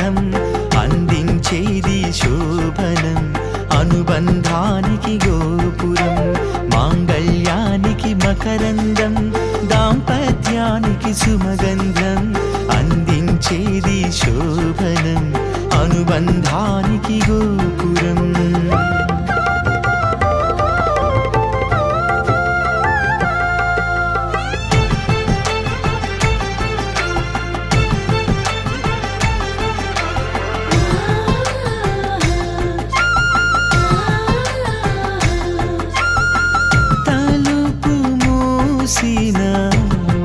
సుగంధం అందించేది శోభనం అనుబంధానికి గోపురం మాంగళ్యానికి మకరందం దాంపత్యానికి సుమగంధం అందించేది శోభనం అనుబంధానికి గోపురం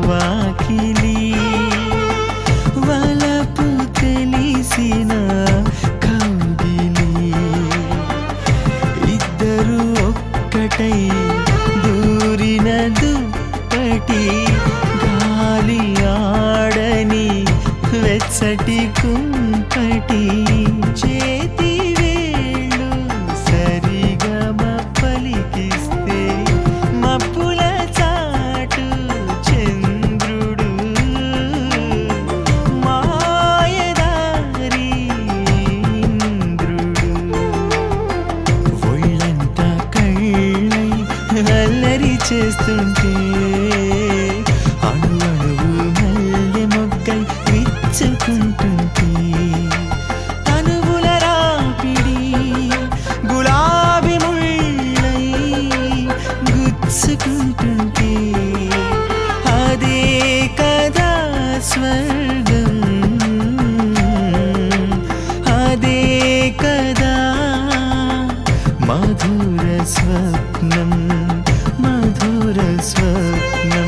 వాకిలి వలపు తెలిసిన కౌగిలి ఇద్దరు ఒక్కటై దూరిన దుప్పటి గాలి ఆడని వెచ్చటి కుంపటి చేతి వేళ్ళు సరిగమ పలికిస్తే మప్పుల అల్లరి చేస్తుంటే అణువణువు మల్లె మొగ్గై విచ్చుకుంటుంటే తనువుల రాపిడి గులాబీ ముళ్ళై గుచ్చుకుంటుంటే అదే కదా స్వర్గం అదే కదా మధుర స్వప్నం మధుర స్వప్నం